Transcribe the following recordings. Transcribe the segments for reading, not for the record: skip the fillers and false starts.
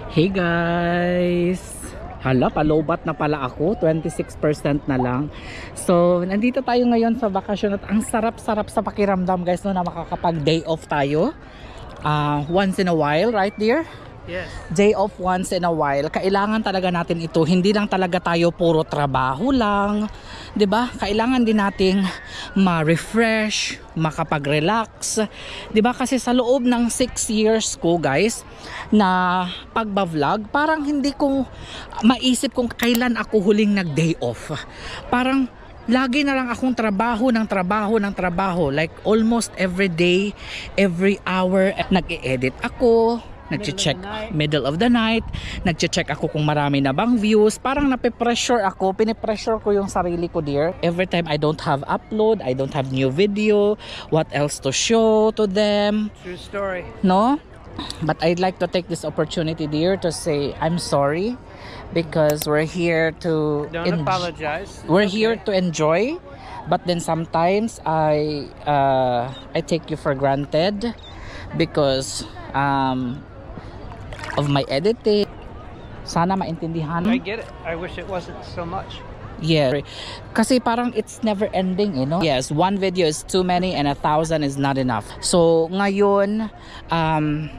Hey guys! Hala, palobat na pala ako. 26% na lang. So, nandito tayo ngayon sa bakasyon at ang sarap-sarap sa pakiramdam guys no, na makakapag day off tayo. Once in a while, right dear? Yes. Day off once in a while. Kailangan talaga natin ito. Hindi lang talaga tayo puro trabaho lang. 'Di ba? Kailangan din nating ma-refresh, makapag-relax. 'Di ba? Kasi sa loob ng 6 years ko, guys, na pagba-vlog, parang hindi ko maisip kung kailan ako huling nag-day off. Parang lagi na lang akong trabaho ng trabaho. Like almost every day, every hour, nag-e-edit ako. Nag-check middle of the night, nag-check ako kung marami na bang views. Parang nape-pressure ako, pinipressure ko yung sarili ko, dear. Every time I don't have upload, I don't have new video, what else to show to them? True story. No? But I'd like to take this opportunity, dear, to say I'm sorry because we're here to Don't apologize. We're here to enjoy, but then sometimes I take you for granted because of my editing. Sana maintindihan. I get it. I wish it wasn't so much. Yeah. Kasi parang it's never ending, you know? Yes, one video is too many and 1,000 is not enough. So, ngayon,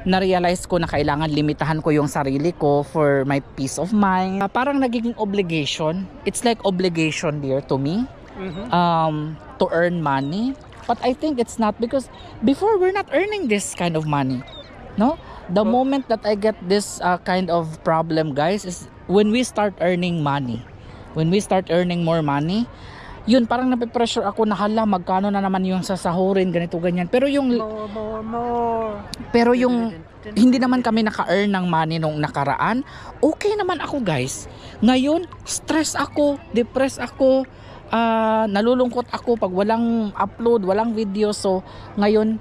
na-realize ko na kailangan limitahan ko yung sarili ko for my peace of mind. Parang nagiging obligation. It's like obligation, dear, to me. To earn money. But I think it's not because before we're not earning this kind of money. No? The moment that I get this kind of problem, guys, is when we start earning money. When we start earning more money, yun parang nape-pressure ako na hala magkano na naman yung sasahurin, ganito ganyan. Pero yung Pero yung hindi naman kami naka-earn ng money nung nakaraan, okay naman ako, guys. Ngayon, stress ako, depressed ako, nalulungkot ako pag walang upload, walang video. So, ngayon,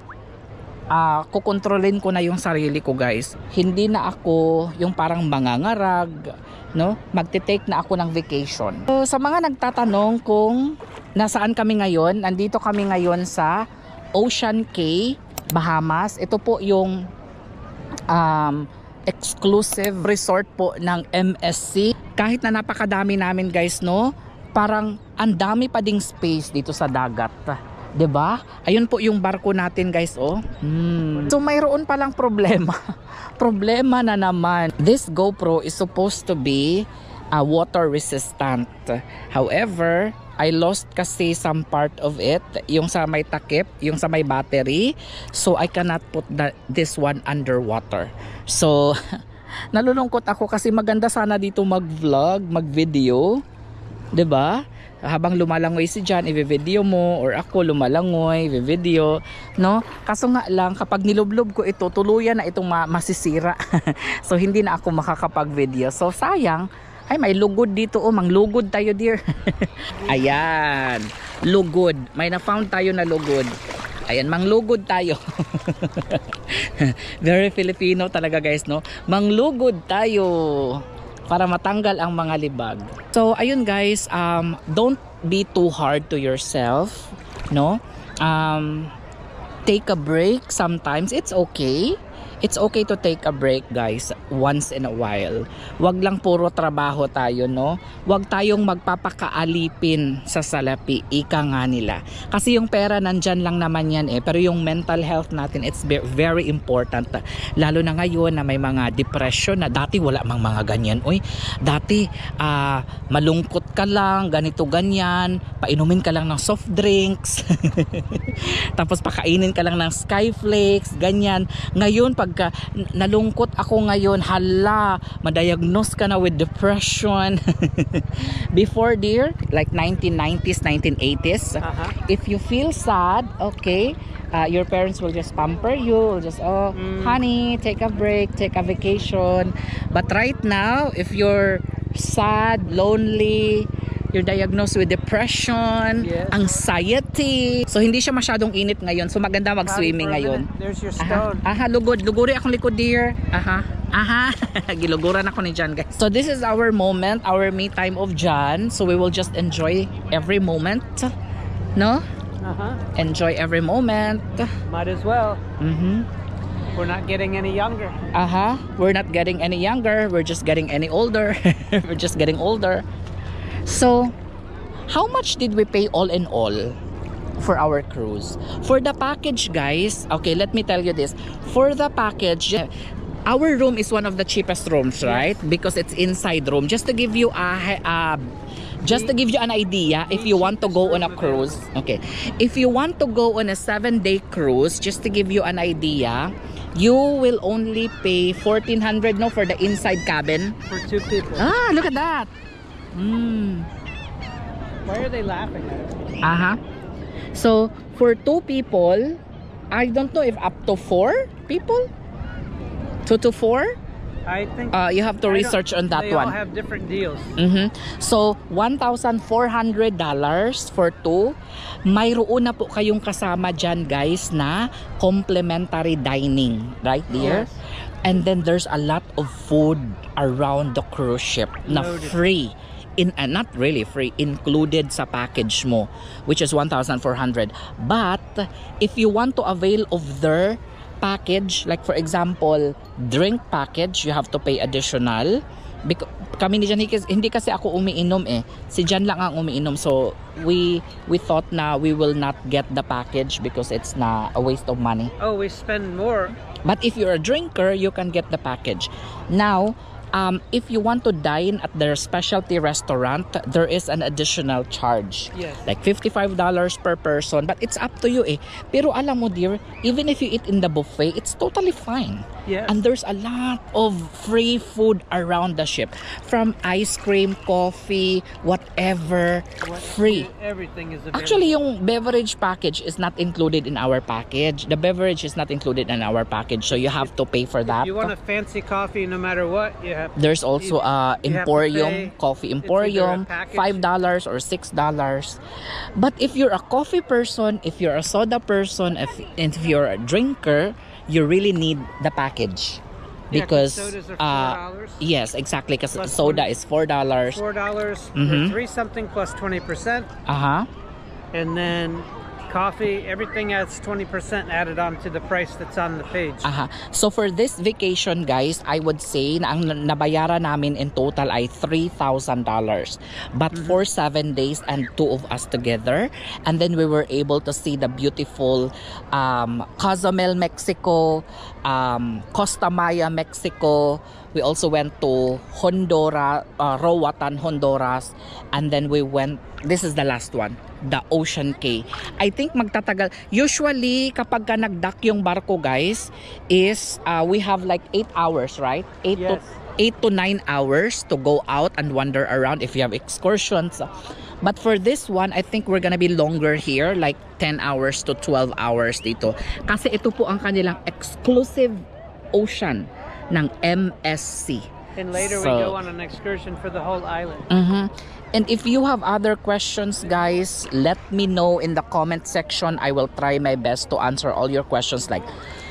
kukontrolin ko na yung sarili ko, guys. Hindi na ako yung parang mangangarag, no? Magte-take na ako ng vacation. So, sa mga nagtatanong kung nasaan kami ngayon, nandito kami ngayon sa Ocean Cay, Bahamas. Ito po yung exclusive resort po ng MSC. Kahit na napakadami namin, guys, no? Parang ang dami pa ding space dito sa dagat. 'Di ba? Ayun po yung barko natin, guys, oh. So mayroon palang problema. Problema na naman. This GoPro is supposed to be water resistant. However, I lost kasi some part of it, yung sa may takip, yung sa may battery. So I cannot put this one underwater. So nalulungkot ako kasi maganda sana dito mag-vlog, mag-video. 'Di ba? Habang lumalangoy si John, i-video mo, or ako lumalangoy, i-video, no? Kaso nga lang, kapag nilublob ko ito, tuluyan na itong masisira. So, hindi na ako makakapag-video. So, sayang. Ay, may lugod dito. Oh, manglugod tayo, dear. Ayan. Lugod. May na-found tayo na lugod. Ayan, manglugod tayo. Very Filipino talaga, guys, no? Manglugod tayo para matanggal ang mga libag. So, ayun, guys, don't be too hard to yourself, no? Take a break sometimes. It's okay. It's okay to take a break, guys, once in a while. Wag lang puro trabaho tayo, no? Wag tayong magpapakaalipin sa salapi, ika nga nila. Kasi yung pera nandyan lang naman yan eh. Pero yung mental health natin, it's very important. Lalo na ngayon na may mga depression na dati wala mang mga ganyan. Uy, dati malungkot ka lang, ganito ganyan, painumin ka lang ng soft drinks. Tapos pakainin ka lang ng skyflakes, ganyan. Ngayon, pagka nalungkot ako ngayon, hala, madiagnose ka na with depression. Before, dear, like 1990s, 1980s, if you feel sad, okay, your parents will just pamper you, will just, honey, take a break, take a vacation. But right now, if you're sad, lonely, you're diagnosed with depression, anxiety. So hindi siya masyadong init ngayon. So maganda mag-swimming ngayon. There's your stone. Lugod. Luguri akong likod, dear. Giluguran ako ni John, guys. So this is our moment, our me time of John. So we will just enjoy every moment. No? Enjoy every moment. Might as well. We're not getting any younger. We're not getting any younger. We're just getting any older. We're just getting older. So, how much did we pay all in all for our cruise? For the package, guys, okay, let me tell you this. For the package, our room is one of the cheapest rooms, right? Because it's inside room. Just to give you an idea, if you want to go on a cruise, okay, if you want to go on a 7-day cruise, just to give you an idea, you will only pay 1,400, no, for the inside cabin. For 2 people. Look at that. Why are they laughing at us? So for 2 people, I don't know if up to 4 people, 2 to 4. I think You have to research on that they one. all have different deals. So, $1,400 for 2. Mayroon na po kayong kasama dyan, guys, na complimentary dining. Right, dear? Yes. And then there's a lot of food around the cruise ship na Loaded. free. Not really free, included sa package mo, which is 1,400. But, if you want to avail of their package, like for example drink package, you have to pay additional. Kami ni Jan, hindi kasi ako umiinom si Jan lang ang umiinom, so we thought na we will not get the package because it's na a waste of money. Oh, we spend more. But if you're a drinker, you can get the package. Now, if you want to dine at their specialty restaurant, there is an additional charge. Yes. Like $55 per person, but it's up to you Pero alam mo, dear, even if you eat in the buffet, it's totally fine. Yes. And there's a lot of free food around the ship. From ice cream, coffee, whatever, free. Everything is available. Actually, yung beverage package is not included in our package. The beverage is not included in our package, so you have to pay for that. If you want a fancy coffee, no matter what, you have. There's also a you have to Emporium, pay. coffee It's Emporium, either a package. $5 or $6. But if you're a coffee person, if you're a soda person, if you're a drinker, you really need the package. Yeah, Because sodas are $4. yes, exactly, because Plus soda 20. is $4. $4 Mhm. for 3 something plus 20%, Uh-huh. and then coffee, everything adds 20% added on to the price that's on the page. So for this vacation, guys, I would say na ang nabayaran namin in total ay $3,000. But for 7 days and 2 of us together, and then we were able to see the beautiful Cozumel, Mexico, Costa Maya, Mexico. We also went to Honduras, Roatan, Honduras, and then we went, this is the last one, the Ocean Cay. I think magtatagal. Usually, kapag ka nagdock yung barko, guys, is we have like 8 hours, right? 8 to 9 hours to go out and wander around if you have excursions. But for this one, I think we're gonna be longer here, like 10 hours to 12 hours dito. Kasi ito po ang kanilang exclusive ocean ng MSC. And later we So- go on an excursion for the whole island. And if you have other questions, guys, let me know in the comment section. I will try my best to answer all your questions, like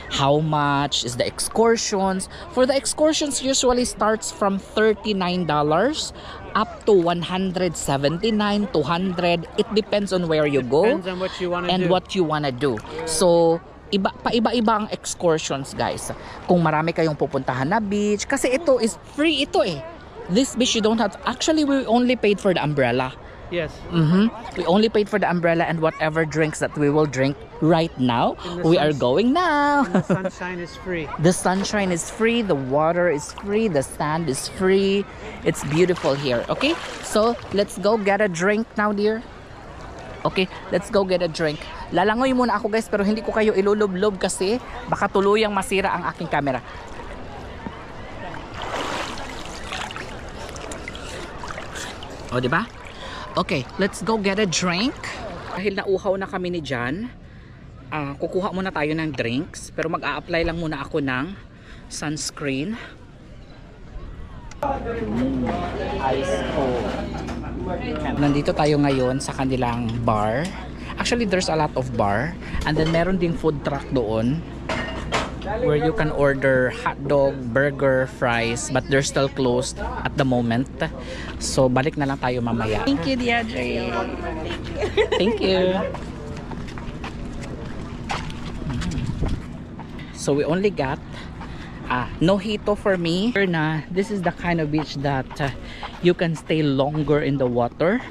how much is the excursions. For the excursions, usually starts from $39 up to $179, $200. It depends on where you go Depends on what you want to and do. what you wanna do. So, paiba-iba ang excursions, guys. Kung marami kayong pupuntahan na beach, kasi ito is free ito This beach you don't have. Actually, we only paid for the umbrella. Yes. We only paid for the umbrella and whatever drinks that we will drink right now. And the We are suns- going now. The sunshine is free. The sunshine is free, the water is free, the sand is free. It's beautiful here. Okay, so let's go get a drink now, dear. Okay, let's go get a drink. Lalangoy muna ako, guys, pero hindi ko kayo ilulublob kasi baka tuluyang masira ang aking camera. O, diba? Okay, let's go get a drink. Dahil nauhaw na kami ni Jan, kukuha muna tayo ng drinks, pero mag-a-apply lang muna ako ng sunscreen. Ice cold. Nandito tayo ngayon sa kanilang bar. Actually, there's a lot of bar. And then meron ding food truck doon where you can order hot dog, burger, fries, but they're still closed at the moment. So, balik na lang tayo mamaya. Thank you, Diadre. Thank you. So, we only got Nojito for me. This is the kind of beach that you can stay longer in the water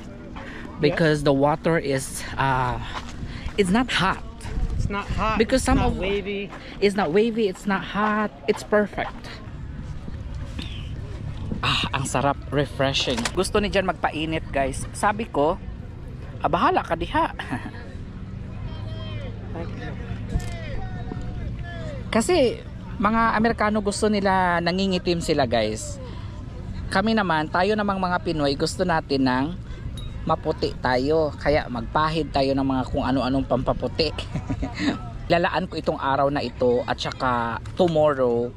because the water is it's not hot. It's not hot. Because it's some not of wavy. It's not wavy, it's not hot, it's perfect. Ang sarap, refreshing. Gusto ni Jan magpainit, guys. Sabi ko, bahala ka diha. Kasi mga Amerikano gusto nila nangingitim sila, guys. Kami naman, tayo namang mga Pinoy, gusto natin ng maputi tayo. Kaya magpahid tayo ng mga kung ano-anong pampaputi. Lalaan ko itong araw na ito at saka tomorrow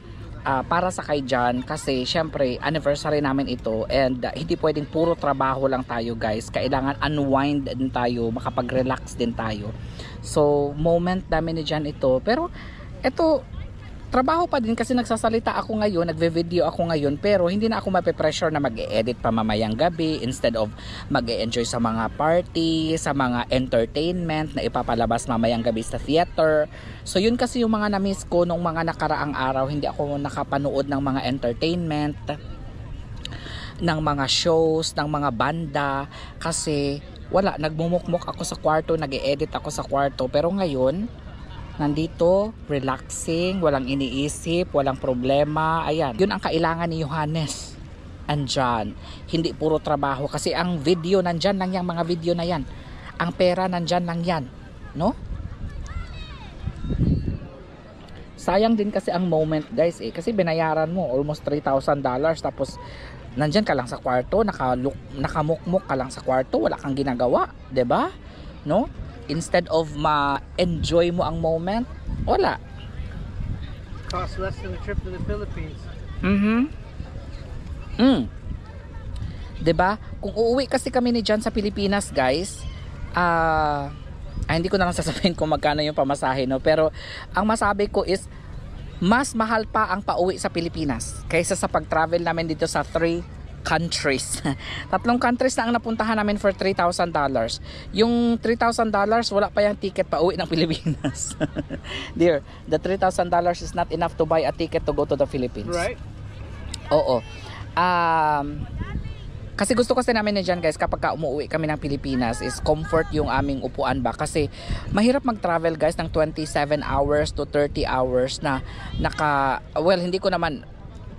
para sa kay Jan kasi syempre anniversary namin ito and hindi pwedeng puro trabaho lang tayo, guys. Kailangan unwind din tayo, makapag-relax din tayo. So moment namin ni Jan ito, pero ito trabaho pa din kasi nagsasalita ako ngayon, nagve-video ako ngayon, pero hindi na ako mape-pressure na mag-e-edit pa mamayang gabi instead of mag-e-enjoy sa mga party, sa mga entertainment na ipapalabas mamayang gabi sa theater. So yun kasi yung mga na-miss ko nung mga nakaraang araw, hindi ako nakapanood ng mga entertainment, ng mga shows, ng mga banda kasi wala, nagmumukmok ako sa kwarto, nag-e-edit ako sa kwarto, pero ngayon nandito, relaxing, walang iniisip, walang problema. Ayan, yun ang kailangan ni Johannes and Jan. Hindi puro trabaho kasi ang video nandyan lang yan, mga video na yan. Ang pera nandyan lang yan, no? Sayang din kasi ang moment, guys, kasi binayaran mo almost $3,000 tapos nandyan ka lang sa kwarto, nakamukmuk ka lang sa kwarto, wala kang ginagawa, 'di ba? No? Instead of ma-enjoy mo ang moment, wala. Cost less than a trip to the Philippines. Diba? Kung uuwi kasi kami ni Jan sa Pilipinas, guys, hindi ko na lang sasabihin kung magkano yung pamasahe, no? Pero ang masabi ko is, mas mahal pa ang pauwi sa Pilipinas kaysa sa pag-travel namin dito sa 3 countries. 3 countries na ang napuntahan namin for $3,000. Yung $3,000 wala pa yung ticket pa uwi ng Pilipinas. Dear, the $3,000 is not enough to buy a ticket to go to the Philippines. Right? Oo. Kasi gusto kasi namin ni Jan, guys, kapag umuwi kami ng Pilipinas is comfort yung aming upuan ba kasi mahirap mag-travel, guys, ng 27 hours to 30 hours na hindi ko naman.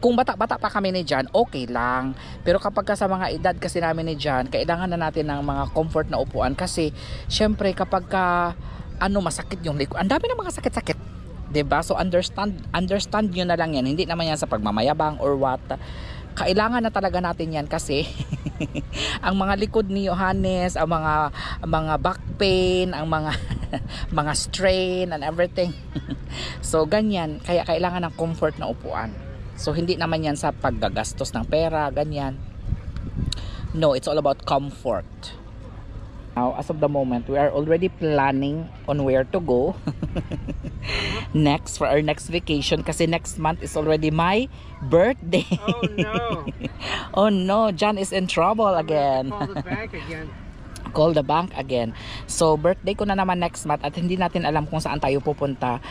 Kung bata-bata pa kami ni Jan, okay lang. Pero kapag sa mga edad kasi namin ni Jan, kailangan na natin ng mga comfort na upuan. Kasi, syempre, kapag masakit yung likod, ang dami ng mga sakit-sakit. 'Di ba? So, understand nyo na lang yan. Hindi naman yan sa pagmamayabang or what. Kailangan na talaga natin yan kasi ang mga likod ni Johannes, ang mga back pain, ang mga mga strain and everything. So, ganyan. Kaya kailangan ng comfort na upuan. So, hindi naman yan sa paggagastos ng pera, ganyan. No, it's all about comfort. Now, as of the moment, we are already planning on where to go next for our next vacation kasi next month is already my birthday. Oh, no. Oh, no. Jan is in trouble again. Call the bank again. Call the bank again. So, birthday ko na naman next month at hindi natin alam kung saan tayo pupunta.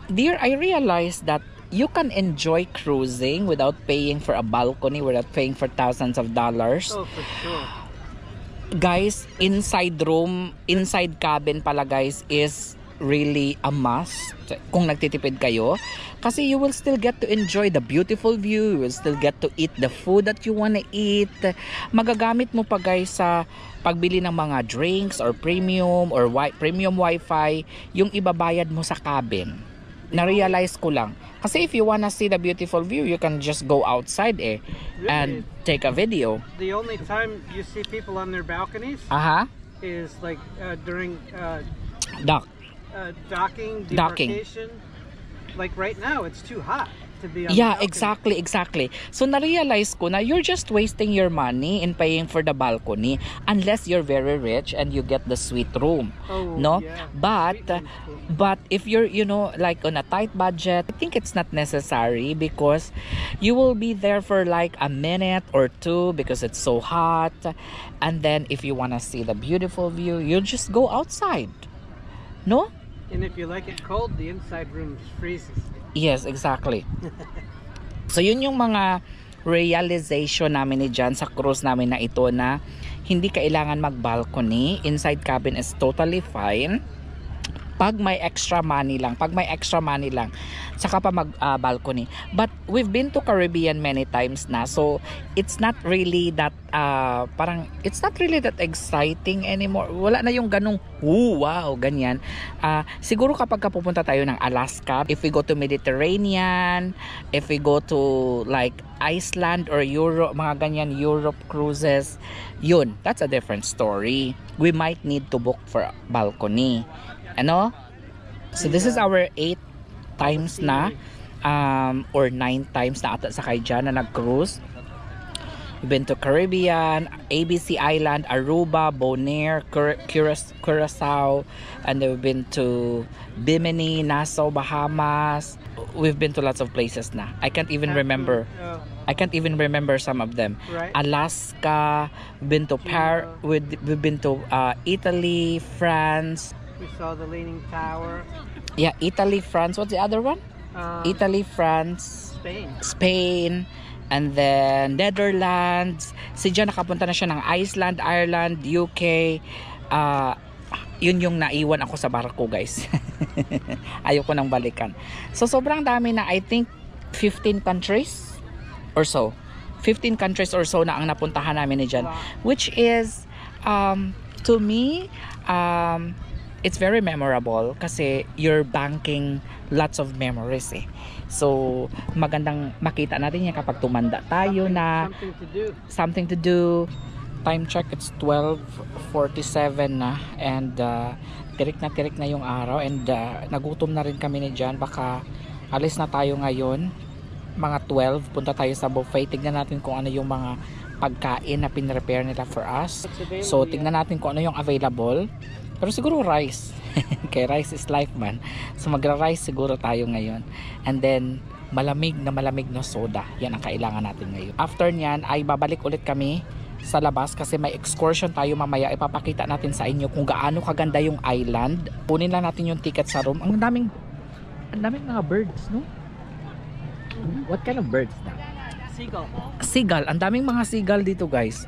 Dear, I realized that you can enjoy cruising without paying for a balcony, without paying for thousands of dollars. Oh, for sure. Guys, inside cabin pala, guys, is really a must kung nagtitipid kayo. Kasi you will still get to enjoy the beautiful view, you will still get to eat the food that you wanna eat. Magagamit mo pa, guys, sa pagbili ng mga drinks or premium wifi, yung ibabayad mo sa cabin. Na-realize ko lang. Kasi if you wanna see the beautiful view, you can just go outside and take a video. The only time you see people on their balconies is like during docking, debarkation. Like right now, it's too hot to be on the balcony. Exactly. So na-realize ko na you're just wasting your money in paying for the balcony unless you're very rich and you get the suite room. Oh, no? Yeah. But if you're, like on a tight budget, I think it's not necessary because you will be there for like a minute or two because it's so hot. And then if you want to see the beautiful view, you'll just go outside. No? And if you like it cold, the inside room freezes. Yes, exactly. So yun yung mga realization namin ni John sa cruise namin na ito, na hindi kailangan mag-balcony. Inside cabin is totally fine. Pag may extra money lang, saka pa mag-balcony. But we've been to Caribbean many times na, so it's not really that it's not really that exciting anymore. Wala na yung ganung wow, ganyan. Siguro kapag pupunta tayo ng Alaska, if we go to Mediterranean, if we go to like Iceland or Europe, mga ganyan, Europe cruises, yun, that's a different story. We might need to book for balcony. Ano? So this is our 8 times na or 9 times na ata sa kay John na nag-cruise. We've been to Caribbean, ABC Island, Aruba, Bonaire, Curacao, and then we've been to Bimini, Nassau, Bahamas. We've been to lots of places na. I can't even remember some of them. Right. Alaska, we've been to we've been to Italy, France. We saw the Leaning Tower. Yeah, Italy, France. What's the other one? Italy, France, Spain, and then Netherlands. Si John nakapunta na siya ng Iceland, Ireland, UK. Yun yung naiwan ako sa barko, guys. Ayoko nang balikan. So sobrang dami na, I think 15 countries or so. 15 countries or so na ang napuntahan namin ni John. Which is to me it's very memorable kasi you're banking lots of memories eh. So magandang makita natin yan kapag tumanda tayo na something to do. Time check, it's 12:47 na, and tirik na yung araw, and nagutom na rin kami ni John. Baka alis na tayo ngayon mga 12, punta tayo sa buffet. Tignan natin kung ano yung mga pagkain na pinrepare nila for us. So tignan natin kung ano yung available. Pero siguro rice. Kay rice is life, man. So magra-rice siguro tayo ngayon. And then malamig na soda. Yan ang kailangan natin ngayon. After nyan ay babalik ulit kami sa labas kasi may excursion tayo mamaya. Ipapakita natin sa inyo kung gaano kaganda yung island. Punin lang natin yung ticket sa room. Ang daming mga birds, no? What kind of birds na? Seagull. Ang daming mga seagull dito, guys.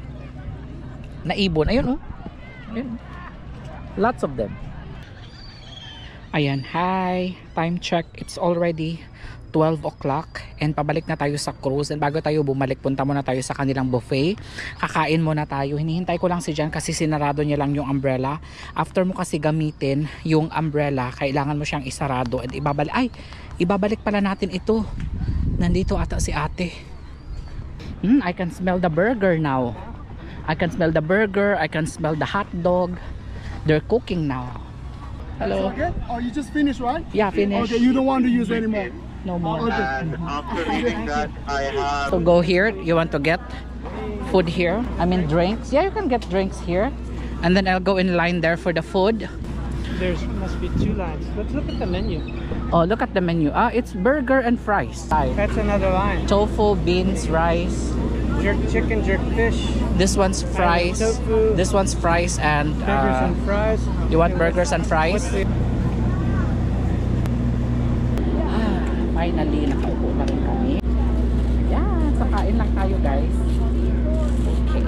Na ibon. Ayun, oh. Ayun. Lots of them. Ayan, hi. Time check. It's already 12 o'clock and pabalik na tayo sa cruise. And bago tayo bumalik, punta muna tayo sa kanilang buffet. Kakain muna tayo. Hinihintay ko lang si Jan kasi sinarado niya lang yung umbrella. After mo kasi gamitin yung umbrella, kailangan mo siyang isarado at ibabalik. Ay, ibabalik pala natin ito. Nandito ata si ate. I can smell the burger now. I can smell the burger. I can smell the hot dog. They're cooking now. Hello. Okay? Oh, you just finished, right? Yeah, finished. Okay, you don't want to use anymore. No more. Okay. And after eating that, I have So go here. You want to get food here? I mean drinks. Yeah, you can get drinks here. And then I'll go in line there for the food. There must be 2 lines. Let's look at the menu. Oh, look at the menu. It's burger and fries. That's another line. Tofu, beans, rice. Jerk chicken, jerk fish. This one's fries. Tofu. This one's fries and Burgers and fries. you want burgers and fries? Finally, nakaupo na rin kami. Yan, sa kain lang tayo, guys. Okay.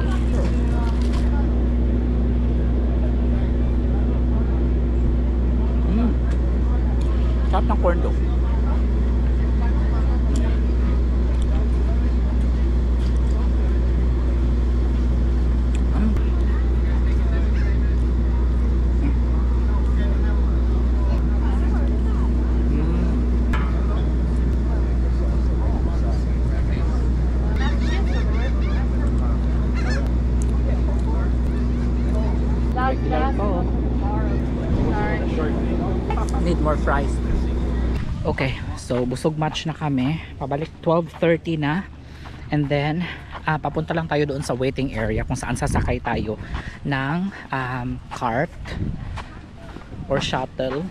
Sarap ng corn dog. Need more fries. Okay, so busog match na kami. Pabalik 12:30 na. And then papunta lang tayo doon sa waiting area kung saan sasakay tayo ng cart or shuttle.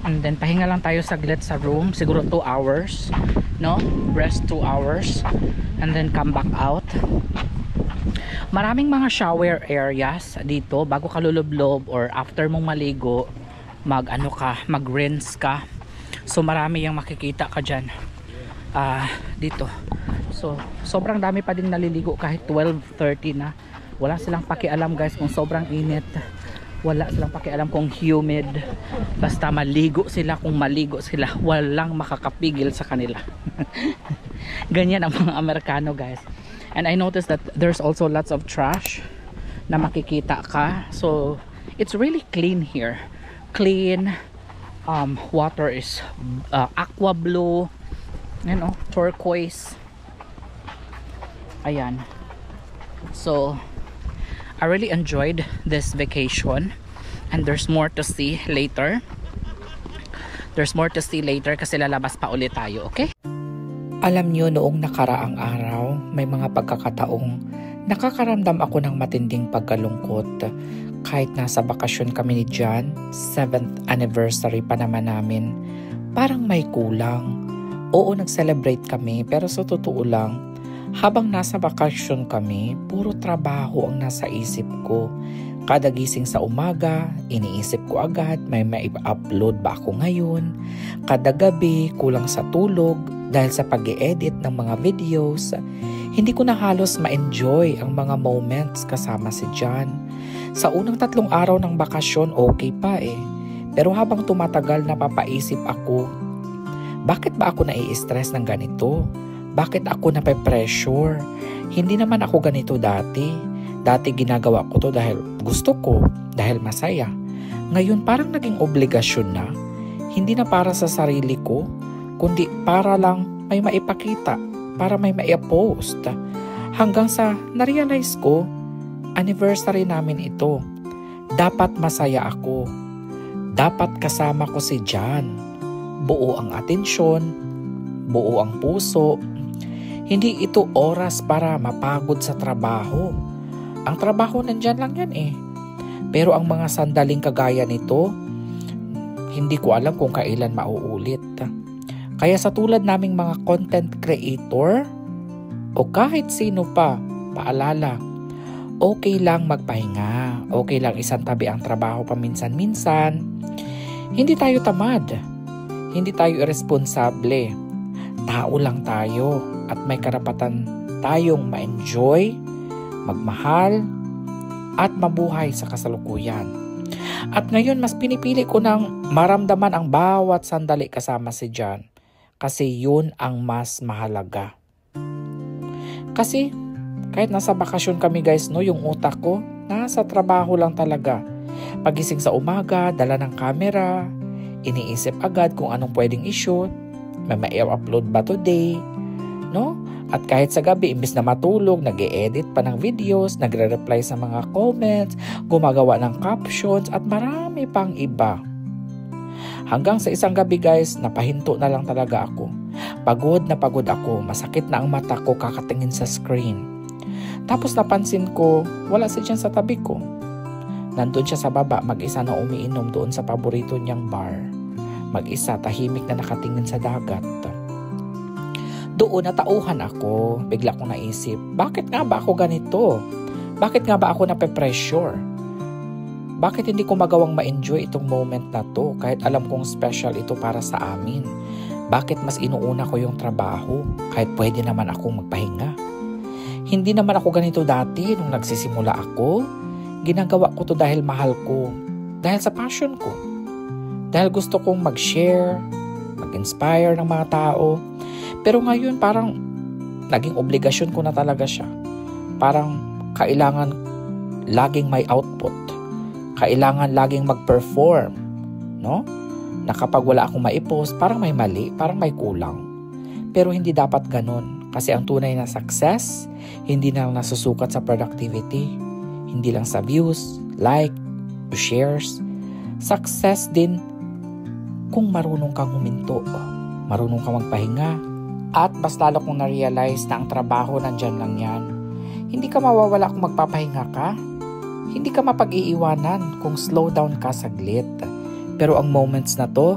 And then pahinga lang tayo saglit sa room, siguro 2 hours, no? Rest 2 hours and then come back out. Maraming mga shower areas dito bago ka lulublob or after mong maligo, mag-rinse ka. So marami yung makikita ka dyan. dito. So sobrang dami pa ding naliligo kahit 12:30 na. Wala silang pakialam guys kung sobrang init. Wala silang pakialam kung humid. Basta maligo sila. Kung maligo sila, walang makakapigil sa kanila. Ganyan ang mga Amerikano guys. And I noticed that there's also lots of trash na makikita ka. So it's really clean here. Clean. Water is aqua blue, you know, turquoise. Ayan. So I really enjoyed this vacation, and there's more to see later. There's more to see later kasi lalabas pa ulit tayo, okay? Alam nyo, noong nakaraang araw, may mga pagkakataong nakakaramdam ako ng matinding pagkalungkot. Kahit nasa bakasyon kami ni John, 7th anniversary pa naman namin, parang may kulang. Oo, nag-celebrate kami, pero sa totoo lang, habang nasa bakasyon kami, puro trabaho ang nasa isip ko. Kada gising sa umaga, iniisip ko agad, may ma-upload ba ako ngayon? Kada gabi, kulang sa tulog dahil sa pag-i-edit ng mga videos. Hindi ko na halos ma-enjoy ang mga moments kasama si John. Sa unang 3 araw ng bakasyon, okay pa eh. Pero habang tumatagal, napapaisip ako, bakit ba ako nai-stress ng ganito? Bakit ako nape-pressure? Hindi naman ako ganito dati. Dati ginagawa ko to dahil gusto ko, dahil masaya. Ngayon parang naging obligasyon na. Hindi na para sa sarili ko, kundi para lang may maipakita, para may maipost. Hanggang sa na-realize ko, anniversary namin ito. Dapat masaya ako. Dapat kasama ko si John. Buo ang atensyon, buo ang puso. Hindi ito oras para mapagod sa trabaho. Ang trabaho nandyan lang yan eh. Pero ang mga sandaling kagaya nito, hindi ko alam kung kailan mauulit. Kaya sa tulad naming mga content creator, o kahit sino pa, paalala, okay lang magpahinga. Okay lang isantabi ang trabaho paminsan-minsan. Hindi tayo tamad. Hindi tayo irresponsable. Tao lang tayo at may karapatan tayong ma-enjoy, magmahal, at mabuhay sa kasalukuyan. At ngayon mas pinipili ko nang maramdaman ang bawat sandali kasama si John kasi yun ang mas mahalaga. Kasi kahit nasa bakasyon kami guys, no, yung utak ko nasa trabaho lang talaga. Pagising sa umaga, dala ng camera, iniisip agad kung anong pwedeng i-shoot, may upload ba today, no? At kahit sa gabi, imbis na matulog, nag-e-edit pa ng videos, nagre-reply sa mga comments, gumagawa ng captions, at marami pang iba. Hanggang sa isang gabi guys, napahinto na lang talaga ako. Pagod na pagod ako, masakit na ang mata ko kakatingin sa screen. Tapos napansin ko, wala si Jen sa tabi ko. Nandun siya sa baba, mag-isa na umiinom doon sa paborito niyang bar. Mag-isa, tahimik na nakatingin sa dagat. Doon natauhan ako, bigla kong naisip, bakit nga ba ako ganito? Bakit nga ba ako nape-pressure? Bakit hindi ko magawang ma-enjoy itong moment na to kahit alam kong special ito para sa amin? Bakit mas inuuna ko yung trabaho kahit pwede naman akong magpahinga? Hindi naman ako ganito dati nung nagsisimula ako. Ginagawa ko to dahil mahal ko, dahil sa passion ko. Dahil gusto kong mag-share, mag-inspire ng mga tao. Pero ngayon parang naging obligasyon ko na talaga siya. Parang kailangan laging may output. Kailangan laging mag-perform. No? Na kapag wala akong maipost, parang may mali, parang may kulang. Pero hindi dapat ganun. Kasi ang tunay na success, hindi na lang nasusukat sa productivity. Hindi lang sa views, like, shares. Success din kung marunong kang huminto, marunong kang magpahinga, at mas lalo kong na-realize na ang trabaho nandyan lang yan. Hindi ka mawawala kung magpapahinga ka. Hindi ka mapag-iiwanan kung slow down ka saglit. Pero ang moments na to,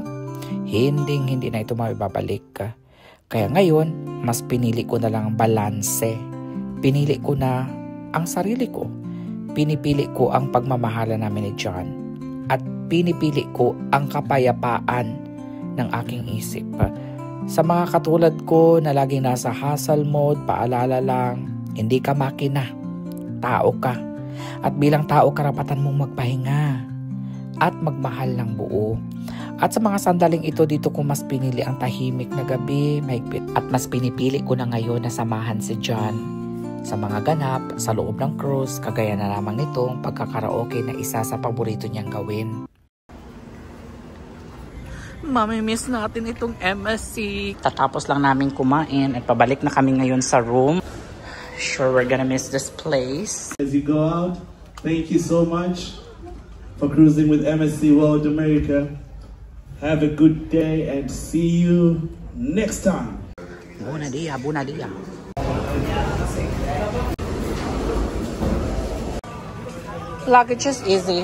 hindi na ito mababalik ka. Kaya ngayon, mas pinili ko na lang ang balanse. Pinili ko na ang sarili ko. Pinipili ko ang pagmamahala namin ni John. At pinipili ko ang kapayapaan ng aking isip. Sa mga katulad ko na laging nasa hustle mode, paalala lang, hindi ka makina, tao ka. At bilang tao, karapatan mong magpahinga at magmahal ng buo. At sa mga sandaling ito, dito ko mas pinili ang tahimik na gabi, mahigpit. At mas pinipili ko na ngayon na samahan si John sa mga ganap sa loob ng cruise, kagaya na lamang nitong pagkakaraoke na isa sa paborito niyang gawin. Mamimiss natin itong MSC. Tatapos lang namin kumain at pabalik na kami ngayon sa room. Sure, we're gonna miss this place. As you go out, thank you so much for cruising with MSC World America. Have a good day and see you next time. Buona dia, buona dia. Luggage is easy.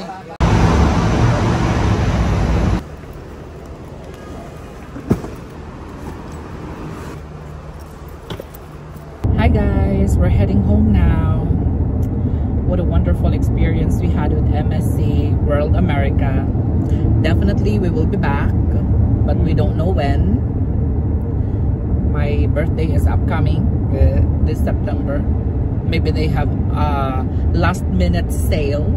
Hi guys, we're heading home now. What a wonderful experience we had with MSC World America. Definitely we will be back, but we don't know when. My birthday is upcoming this September. Maybe they have a last minute sale.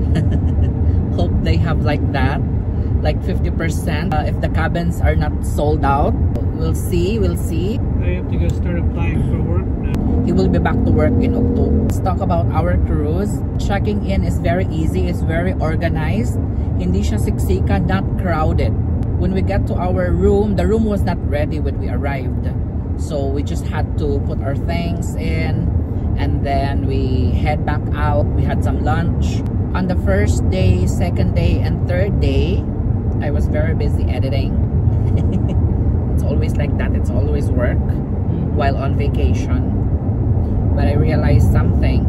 Hope they have like that, like 50% if the cabins are not sold out. We'll see. I have to go start applying for work now. He will be back to work in October. Let's talk about our cruise. Checking in is very easy. It's very organized. Hindi siya siksikan, not crowded. When we get to our room, the room was not ready when we arrived. So we just had to put our things in and then we head back out. We had some lunch. On the first day, second day, and third day, I was very busy editing. It's always like that. It's always work while on vacation. But I realized something.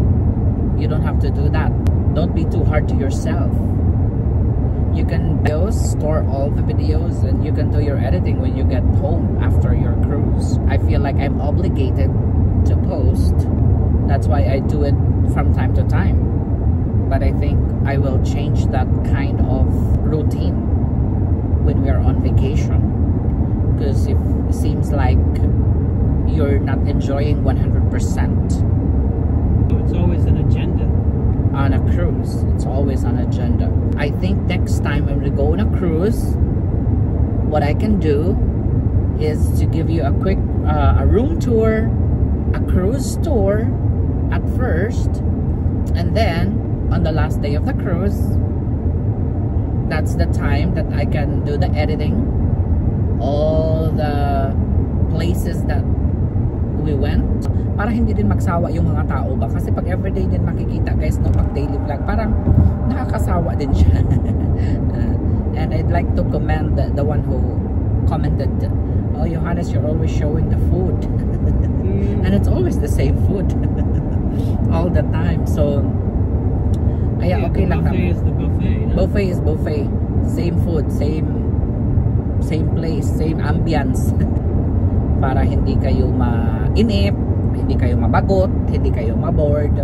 You don't have to do that. Don't be too hard to yourself. You can store all the videos and you can do your editing when you get home after your cruise. I feel like I'm obligated to post. That's why I do it from time to time. But I think I will change that kind of routine when we are on vacation. Because it seems like you're not enjoying 100%. It's always an agenda. On a cruise, it's always an agenda. I think next time when we go on a cruise, what I can do is to give you a quick a room tour, a cruise tour at first, and then on the last day of the cruise, that's the time that I can do the editing, all the places that we went, para hindi din magsawa yung mga tao ba, kasi pag everyday din makikita guys no, pag daily vlog parang nakakasawa din siya. And I'd like to commend the one who commented, oh Johannes, you're always showing the food. And it's always the same food all the time, so kaya okay lang naman. Buffet is the buffet, no? Buffet is buffet, same food, same place, same ambience. Para hindi kayo mainip, hindi kayo mabagot, hindi kayo mabored.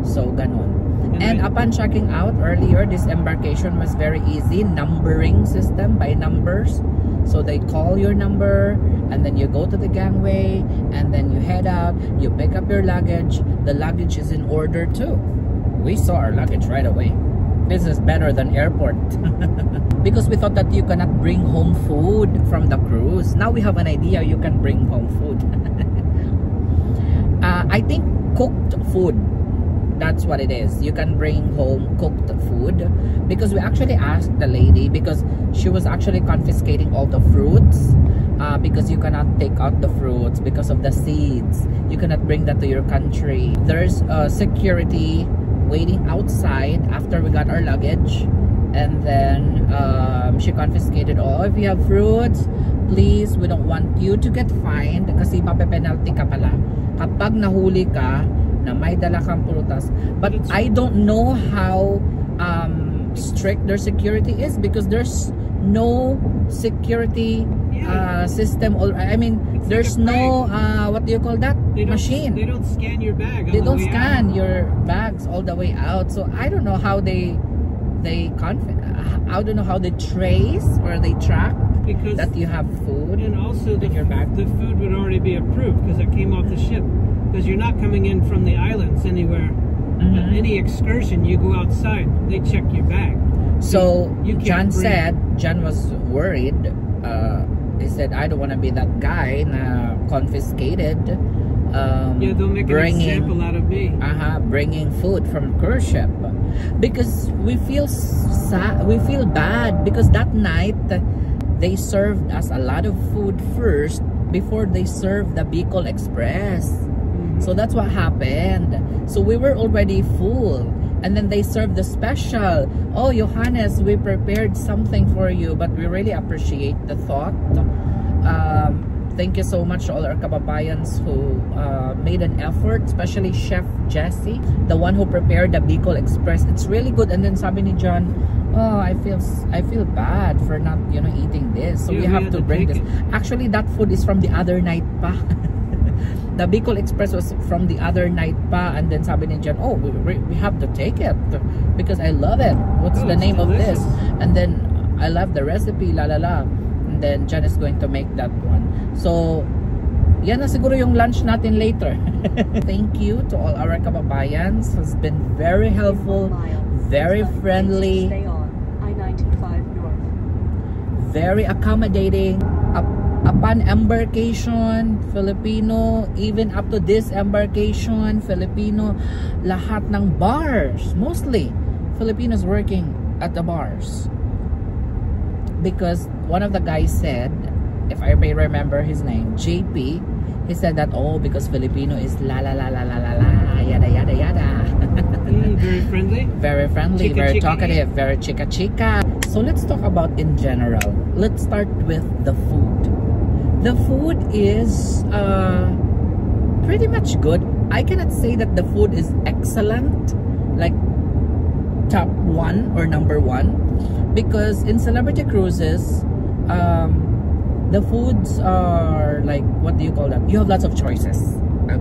So, ganun. And upon checking out earlier, this embarkation was very easy. Numbering system by numbers. So, they call your number, and then you go to the gangway, and then you head out, you pick up your luggage. The luggage is in order too. We saw our luggage right away. This is better than airport. Because we thought that you cannot bring home food from the cruise. Now we have an idea you can bring home food. I think cooked food, that's what it is. You can bring home cooked food. Because we actually asked the lady, because she was actually confiscating all the fruits. Because you cannot take out the fruits because of the seeds. You cannot bring that to your country. There's security waiting outside after we got our luggage, and then she confiscated all. If you have fruits, please, we don't want you to get fined kasi mape-penalty ka pala kapag nahuli ka na may dala kang prutas. But I don't know how strict their security is, because there's no security system, or I mean there's no what do you call that, machine. They don't scan your bag. They don't scan your bags all the way out. So I don't know how I don't know how they trace or they track Because that you have food and also in your bag. the food would already be approved because it came off the ship. Because you're not coming in from the islands anywhere. Any excursion, you go outside, they check your bag. So You John can't bring- said, John was worried. He said, I don't want to be that guy na confiscated. Yeah, they'll make an example out of me. Bringing food from cruise ship, because we feel sad, we feel bad because that night they served us a lot of food first before they served the Bicol Express. So that's what happened. So we were already full, and then they served the special. Oh, Johannes, we prepared something for you, but we really appreciate the thought. Thank you so much to all our kababayans who made an effort, especially Chef Jesse, the one who prepared the Bicol Express. It's really good. And then sabi ni John, oh, I feel bad for not, you know, eating this. So Yeah, we have to bring this. Actually, that food is from the other night pa. The Bicol Express was from the other night pa. And then sabi ni John, oh, we have to take it because I love it. What's the it's name of this? delicious. And then I love the recipe, la la la. And then John is going to make that one. So, yan na siguro yung lunch natin later. Thank you to all our kababayans. Has been very helpful, very friendly, Stay on I-95 North. very accommodating. Upon embarkation, Filipino, even up to this embarkation, Filipino, lahat ng bars, mostly Filipinos working at the bars. Because one of the guys said, if I may remember his name, JP, he said that, oh, because Filipino is la la la la la la la, yada yada yada. Very friendly. Very friendly, Chika, very chika, talkative, very chika chika. So let's talk about in general. Let's start with the food. The food is pretty much good. I cannot say that the food is excellent, like top one or number one, because in Celebrity Cruises, the foods are like, what do you call that? You have lots of choices.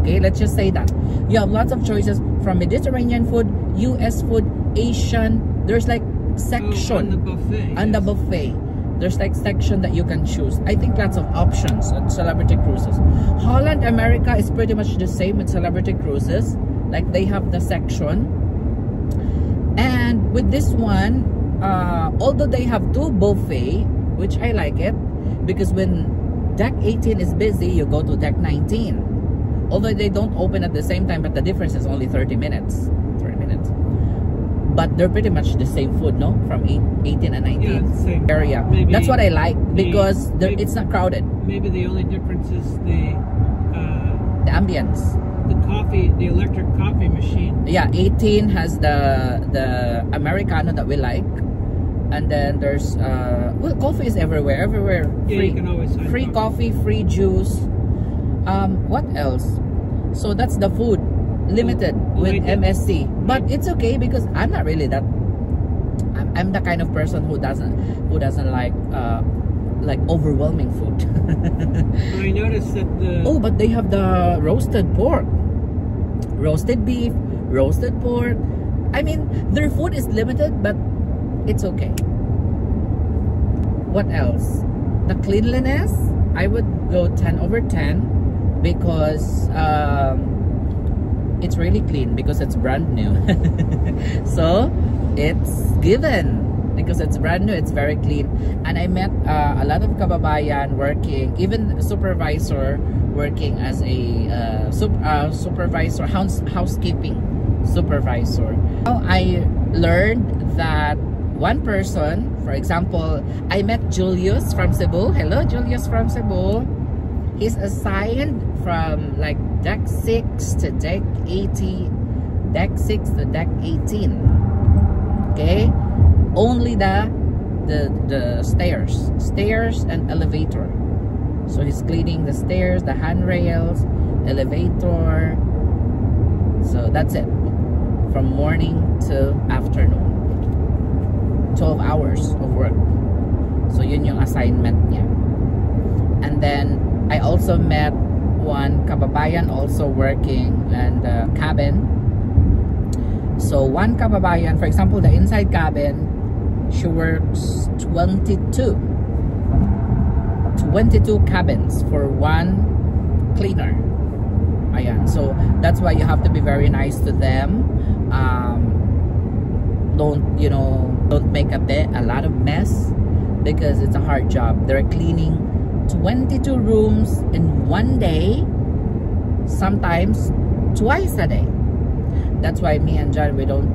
Okay, let's just say that you have lots of choices from Mediterranean food, US food, Asian. There's like section on the buffet. on the buffet. There's like section that you can choose. I think lots of options at Celebrity Cruises. Holland America is pretty much the same with Celebrity Cruises. Like they have the section. And with this one, although they have two buffet, which I like it, because when deck 18 is busy, you go to deck 19. Although they don't open at the same time, but the difference is only 30 minutes. 30 minutes. But they're pretty much the same food, no? From 18 and 19 Yeah, it's the same. area. Maybe That's what I like because maybe- it's not crowded. Maybe the only difference is the ambience. coffee, the electric coffee machine. Yeah, 18 has the Americano that we like. And then there's well, coffee is everywhere Yeah, free. you can always find Free coffee, free juice. What else? So that's the food, limited with MSC. But it's okay because I'm not really that. I'm the kind of person who doesn't like overwhelming food. I noticed that the Oh, but they have the roasted pork, roasted beef, roasted pork. I mean, their food is limited, but it's okay. What else? The cleanliness, I would go 10 over 10 because it's really clean because it's brand new. So it's given because it's brand new, it's very clean. And I met a lot of kababayan working, even supervisor working as a supervisor, housekeeping supervisor. Now I learned that one person, for example, I met Julius from Cebu. Hello, Julius from Cebu. He's assigned from like deck 6 to deck 80, deck 6 to deck 18. Okay, only the stairs and elevator. So he's cleaning the stairs, the handrails, elevator. So that's it, from morning to afternoon. 12 hours of work. So yun yung assignment niya. And then I also met one kababayan also working in the cabin. So one kababayan, for example, the inside cabin, she works 22. 22 cabins for one cleaner. Ayan. So that's why you have to be very nice to them. Don't make a lot of mess, because it's a hard job. They're cleaning 22 rooms in one day, sometimes twice a day. That's why me and John, we don't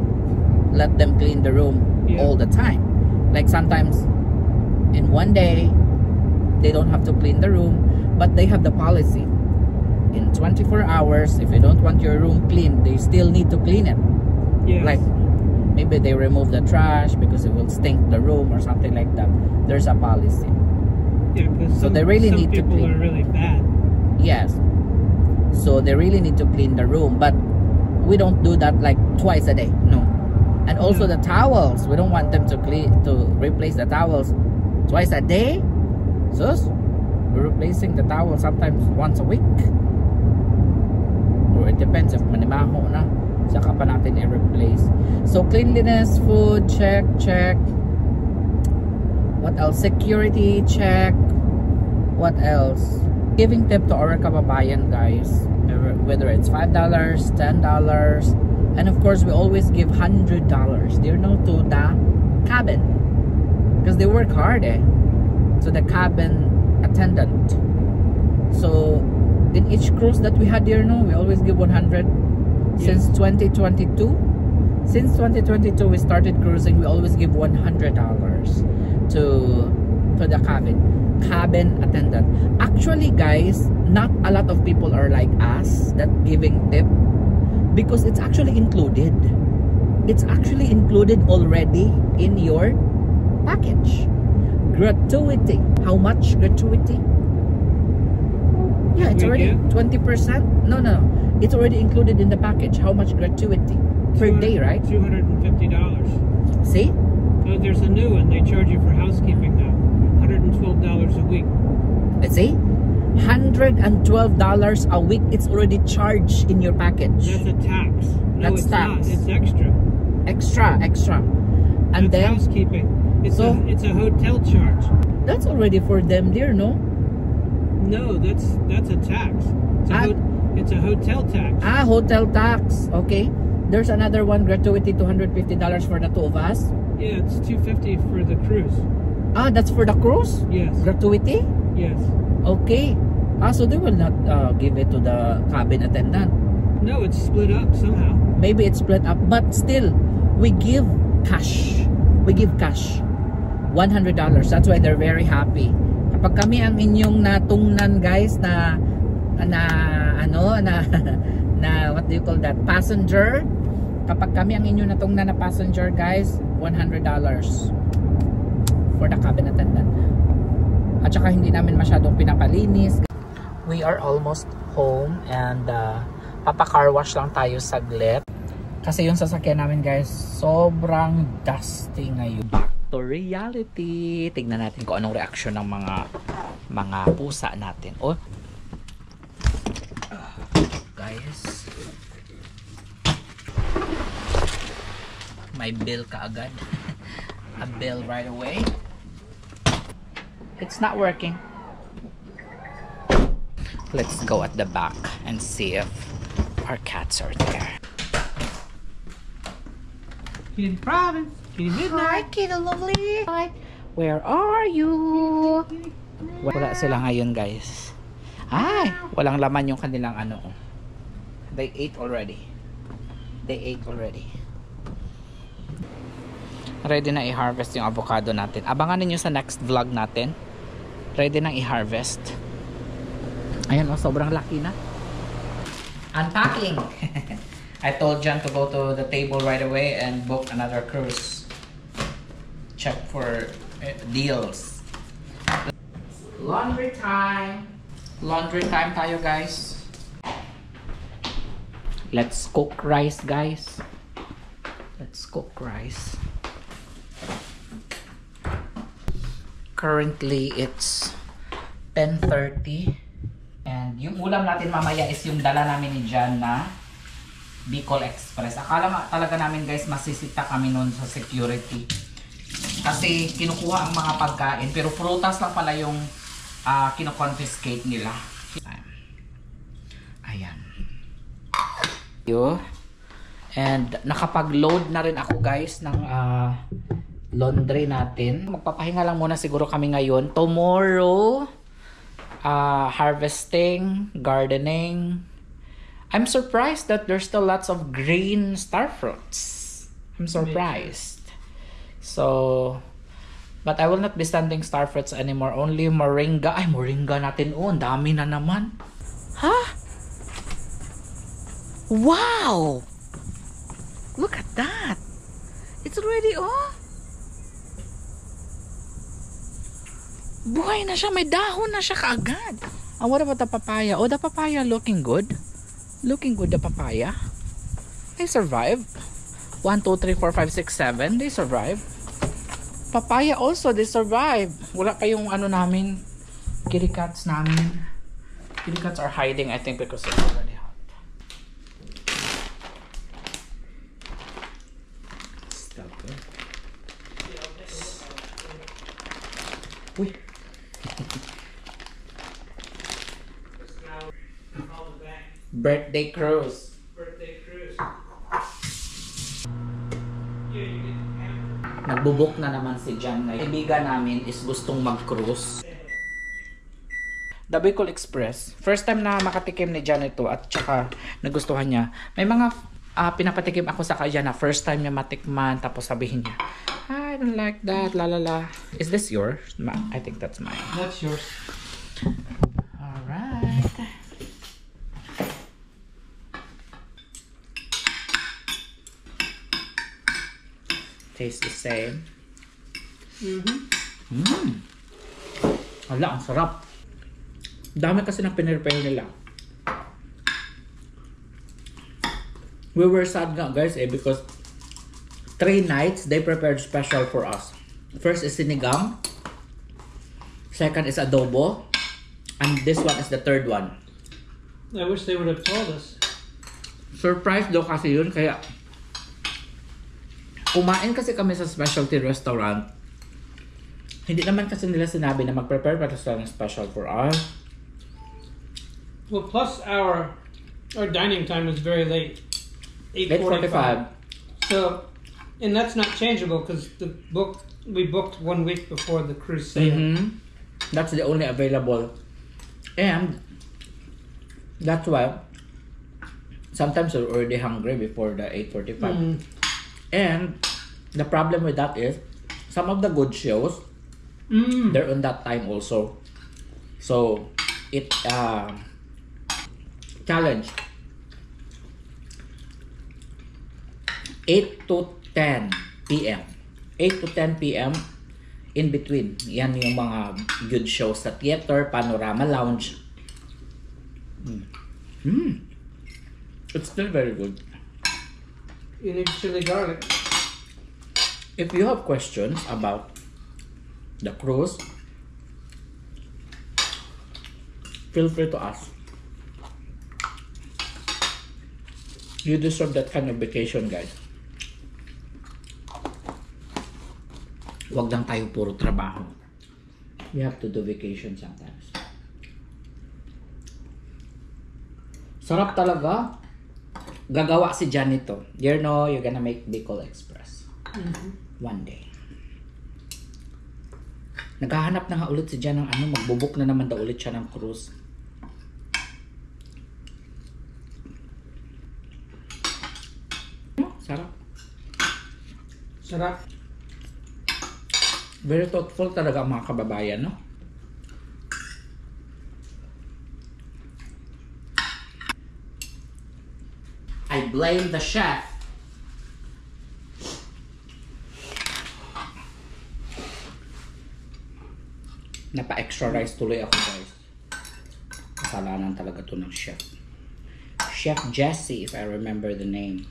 let them clean the room all the time. Like sometimes in one day they don't have to clean the room, but they have the policy in 24 hours, if you don't want your room cleaned, they still need to clean it. Yes. Like maybe they remove the trash because it will stink the room or something like that. There's a policy. Yeah, because So they really need to people clean. are really bad. Yes. So they really need to clean the room, but we don't do that like twice a day. No. And also the towels, we don't want them to replace the towels twice a day. So we're replacing the towel sometimes once a week. Or it depends if manimaho na, saka pa natin i-replace. So cleanliness, food, check. What else? Security, check. What else? Giving tip to our kababayan, guys. Whether it's $5, $10, and of course we always give $100. They're no to the cabin, because they work hard, So the cabin attendant. So in each cruise that we had here, we always give 100 since 2022. Since 2022 we started cruising, we always give $100 to the cabin attendant. Actually, guys, not a lot of people are like us that giving tip, because it's actually included. It's actually included already in your package. Gratuity. How much gratuity? Yeah, it's already 20%. No. It's already included in the package. How much gratuity? Per day, right? $250. See? Oh, there's a new one. They charge you for housekeeping now. $112 a week. Let's see. $112 a week. It's already charged in your package. That's a tax. No, That's it's tax. not. It's extra. Extra. And That's then housekeeping. It's So- a hotel charge. that's already for them, dear, no? No, that's a tax. It's a hotel tax. Hotel tax. Okay. There's another one, gratuity, $250 for the two of us. Yeah, it's $250 for the cruise. That's for the cruise? Yes. Gratuity? Yes. Okay. So they will not give it to the cabin attendant. No, it's split up somehow. Maybe it's split up, but still, we give cash. We give cash. $100. That's why they're very happy. Kapag kami ang inyong natungnan, guys, na what do you call that? Passenger. Kapag kami ang inyong natungnan na passenger, guys, $100 for the cabin attendant. At saka hindi namin masyadong pinapalinis. We are almost home and papa-car wash lang tayo saglit. Kasi yung sasakyan namin, guys, sobrang dusty ngayon. Back to reality. Tignan natin kung anong reaction ng mga pusa natin. Oh. Guys. May bill kaagad. A bill right away. It's not working. Let's go at the back and see if our cats are there. Kitty Province. Kitty Midnight. Hi, Kitty Lovely. Hi. Where are you? Wala sila ngayon, guys. Ay, walang laman yung kanilang ano. They ate already. Ready na i-harvest yung avocado natin. Abangan niyo sa next vlog natin. Ready nang i-harvest. Ayan, sobrang laki na. Unpacking. I told John to go to the table right away and book another cruise. Check for deals. Laundry time. Laundry time tayo, guys. Let's cook rice, guys. Let's cook rice. Currently, it's 10:30. And yung ulam natin mamaya is yung dala namin ni John na Bicol Express. Akala nga talaga namin, guys, masisita kami noon sa security. Kasi kinukuha ang mga pagkain. Pero prutas lang pala yung kino-confiscate nila. Ayan. And nakapag-load na rin ako guys ng laundry natin. Magpapahinga lang muna siguro kami ngayon. Tomorrow, harvesting, gardening. I'm surprised that there's still lots of green star fruits. I'm surprised. So, but I will not be standing star fruits anymore. Only moringa. Ay, moringa natin. Oh, ang dami na naman. Ha? Wow! Look at that! It's already off! Buhay na siya! May dahon na siya kaagad! And what about the papaya? Oh, the papaya looking good. Looking good, the papaya. They survive. 1, 2, 3, 4, 5, 6, 7. They survive. Papaya also, they survive. Wala pa yung ano namin. Kitty cats namin. Kitty cats are hiding, I think, because it's already hot. Stop it. Uy. Birthday cruise. Birthday cruise. Nagbubuk na naman si Jan ngayon. Kaibigan namin is gustong mag-cruise. The Bicol Express. First time na makatikim ni Jan ito at saka nagustuhan niya. May mga pinapatikim ako sa kanya na first time niya matikman tapos sabihin niya, I don't like that, la la la. Is this yours? I think that's mine. That's yours. Alright. Tastes the same. Hala, ang sarap. Dami kasi ng pinirepare nila. We were sad nga guys because 3 nights they prepared special for us. First is sinigang. Second is adobo. And this one is the third one. I wish they would have told us. Surprise daw kasi yun, kaya kumain kasi kami sa specialty restaurant. Hindi naman kasi nila sinabi na mag-prepare para sa special for us. Well, plus our dining time was very late. 8:45. So, and that's not changeable because we booked 1 week before the cruise sailed. That's the only available. And that's why sometimes we're already hungry before the 8:45. And the problem with that is some of the good shows they're on that time also. So it challenge 8 to 10 p.m. 8 to 10 p.m. in between. Yan yung mga good shows sa theater, Panorama Lounge. It's still very good. You need chili garlic. If you have questions about the cruise, feel free to ask. You deserve that kind of vacation, guys. Huwag lang tayo puro trabaho. We have to do vacation sometimes. Sarap talaga. Gagawa si Jan ito. You know, you're gonna make Bicol Express. One day. Naghahanap na nga ulit si Jan ng ano, magbubuk na naman daw ulit siya ng cruise. Sarap. Sarap. Very thoughtful talaga ang mga kababayan, no? I blame the chef. Napa-extra rice tuloy ako, guys. Kasalanan talaga to ng chef. Chef Jesse, if I remember the name.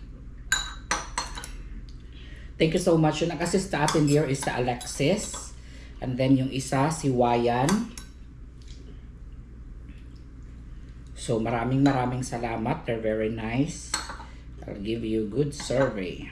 Thank you so much. Yung nag-assist sa atin here is sa Alexis. And then yung isa, si Wayan. So maraming salamat. They're very nice. I'll give you good survey.